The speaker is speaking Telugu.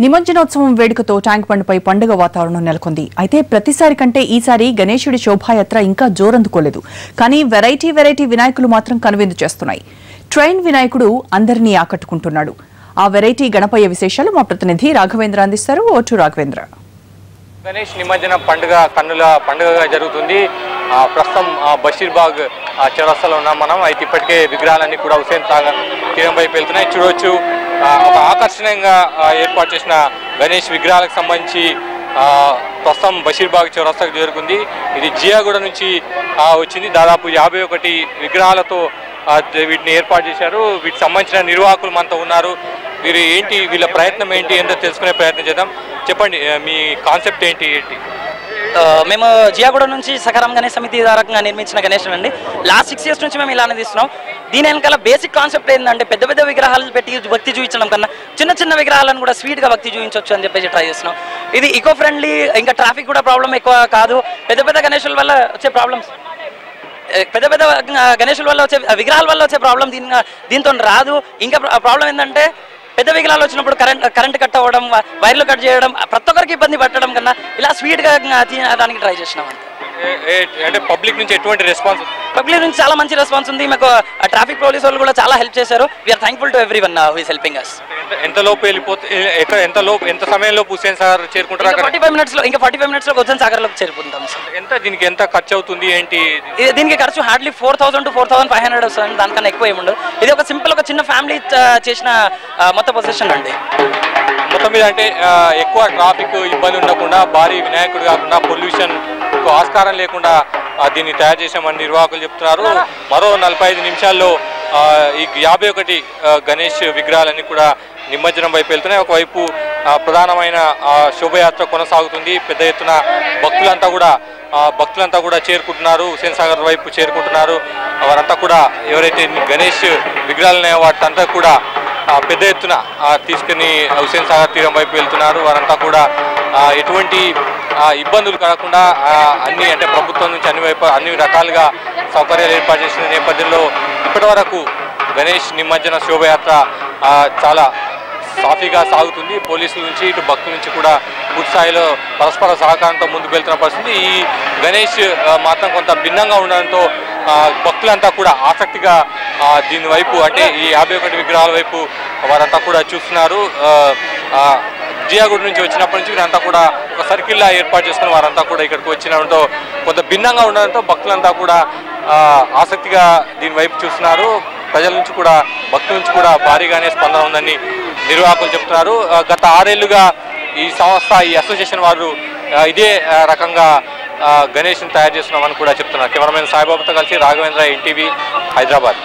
నిమజ్జనోత్సవం వేడుకతో ట్యాంక్ బండ్పై పండుగ వాతావరణం నెలకొంది. అయితే ప్రతిసారి కంటే ఈసారి గణేశుడి శోభాయాత్ర ఇంకా జోరందుకోలేదు. కానీ వెరైటీ వినాయకులు మాత్రం కనువిందు చేస్తున్నాయి. ట్రైన్ వినాయకుడు అందరినీ ఆకట్టుకుంటున్నాడు. ఆ వెరైటీ గణపయ్య విశేషాలు మా ప్రతినిధి రాఘవేంద్ర అందిస్తారు. ఓటు రాఘవేంద్ర. గణేష్ నిమజ్జన పండుగ కన్నుల పండుగగా జరుగుతుంది. ప్రస్తుతం బషీర్బాగ్ చౌరస్తాలో ఉన్నాం మనం. అయితే ఇప్పటికే విగ్రహాలన్నీ కూడా హుస్సేన్ సాగర్ తీరం వైపు వెళ్తున్నాయి. చూడవచ్చు ఒక ఆకర్షణీయంగా ఏర్పాటు చేసిన గణేష్ విగ్రహాలకు సంబంధించి ప్రస్తుతం బషీర్బాగ్ చౌరస్తాకు చేరుకుంది. ఇది జియాగూడ నుంచి వచ్చింది. దాదాపు 51 విగ్రహాలతో వీటిని ఏర్పాటు చేశారు. వీటికి సంబంధించిన నిర్వాహకులు మనతో ఉన్నారు. వీరు ఏంటి, వీళ్ళ ప్రయత్నం ఏంటి ఏంటో తెలుసుకునే ప్రయత్నం చేద్దాం. చెప్పండి, మీ కాన్సెప్ట్ ఏంటి? మేము జియాగూడ నుంచి సకారం గణేష్ సమితి రకంగా నిర్మించిన గణేష్ అండి. లాస్ట్ 6 years నుంచి మేము ఇలానే తీస్తున్నాం. దీని వెనకాల బేసిక్ కాన్సెప్ట్ ఏంటంటే పెద్ద విగ్రహాలు పెట్టి భక్తి చూపించడం కన్నా చిన్న విగ్రహాలను కూడా స్వీట్గా భక్తి చూపించవచ్చు అని చెప్పేసి ట్రై చేస్తున్నాం. ఇది ఈకో ఫ్రెండ్లీ, ఇంకా ట్రాఫిక్ కూడా ప్రాబ్లం ఎక్కువ కాదు. పెద్ద గణేషుల వల్ల వచ్చే ప్రాబ్లమ్స్, పెద్ద గణేషుల వల్ల వచ్చే విగ్రహాల వల్ల వచ్చే ప్రాబ్లం దీంతో రాదు. ఇంకా ప్రాబ్లం ఏంటంటే పెద్ద విగ్రహాలు వచ్చినప్పుడు కరెంట్ కట్ అవ్వడం, వైర్లు కట్ చేయడం, ప్రతి ఒక్కరికి ఇబ్బంది పట్టడం కన్నా ఇలా స్వీట్గా తినడానికి ట్రై చేసినాం. అంటే పబ్లిక్ నుంచి ఎటువంటి రెస్పాన్స్? పబ్లిక్ నుంచి చాలా మంచి రెస్పాన్స్ ఉంది. మాకు ట్రాఫిక్ పోలీస్ వాళ్ళు కూడా చాలా హెల్ప్ చేశారు. We are thankful to everyone who is helping us. ఎంత సమయంలో హుస్సేన్ సాగర్ చేరుకుంటారు? 45 minutes లో హుస్సేన్ సాగర్ లోకి చేరుకుంటాం. దీనికి ఎంత ఖర్చు అవుతుంది ఏంటి? దీనికి ఖర్చు హార్డ్లీ 4,000 to 4,500 వస్తుంది. దానికన్నా ఎక్కువ ఏముండదు. ఇది ఒక సింపుల్ ఒక చిన్న ఫ్యామిలీ చేసిన మొత్తం పొజిషన్ అండి. మొత్తం మీద అంటే ఎక్కువ ట్రాఫిక్ ఇబ్బంది ఉండకుండా, భారీ వినాయకుడు కాకుండా, పొల్యూషన్ ఆస్కారం లేకుండా దీన్ని తయారు చేసామని నిర్వాహకులు చెప్తున్నారు. మరో 45 నిమిషాల్లో ఈ 51 గణేష్ విగ్రహాలన్నీ కూడా నిమజ్జనం వైపు వెళ్తున్నాయి. ఒకవైపు ప్రధానమైన శోభయాత్ర కొనసాగుతుంది. పెద్ద ఎత్తున భక్తులంతా కూడా చేరుకుంటున్నారు. హుస్సేన్ సాగర్ వైపు చేరుకుంటున్నారు. వారంతా కూడా ఎవరైతే గణేష్ విగ్రహాలు ఉన్నాయో వాటింతా కూడా పెద్ద ఎత్తున తీసుకుని హుస్సేన్ సాగర్ తీరం వైపు వెళ్తున్నారు. వారంతా కూడా ఎటువంటి ఇబ్బందులు కలగకుండా అంటే ప్రభుత్వం నుంచి అన్ని రకాలుగా సౌకర్యాలు ఏర్పాటు చేసిన నేపథ్యంలో ఇప్పటి వరకు గణేష్ నిమజ్జన శోభయాత్ర చాలా సాఫీగా సాగుతుంది. పోలీసుల నుంచి ఇటు భక్తుల నుంచి కూడా పూర్తి స్థాయిలో పరస్పర సహకారంతో ముందుకు వెళ్తున్న పరిస్థితి. ఈ గణేష్ మాత్రం కొంత భిన్నంగా ఉండడంతో భక్తులంతా కూడా ఆసక్తిగా దీని వైపు, అంటే ఈ 51 విగ్రహాల వైపు వారంతా కూడా చూస్తున్నారు. జియాగూడ నుంచి వచ్చినప్పటి నుంచి వీరంతా కూడా ఒక సర్కిల్లా ఏర్పాటు చేసుకుని వారంతా కూడా ఇక్కడికి వచ్చినడంతో కొంత భిన్నంగా ఉండడంతో భక్తులంతా కూడా ఆసక్తిగా దీని వైపు చూస్తున్నారు. ప్రజల నుంచి కూడా, భక్తుల నుంచి కూడా భారీగానే స్పందన ఉందని నిర్వాహకులు చెప్తున్నారు. గత 6 ఏళ్లుగా ఈ సంస్థ, ఈ అసోసియేషన్ వారు ఇదే రకంగా గణేష్ను తయారు చేస్తున్నామని కూడా చెప్తున్నారు. కెమెరామెన్ సాయిబాబుతో కలిసి రాఘవేంద్ర, NTV, హైదరాబాద్.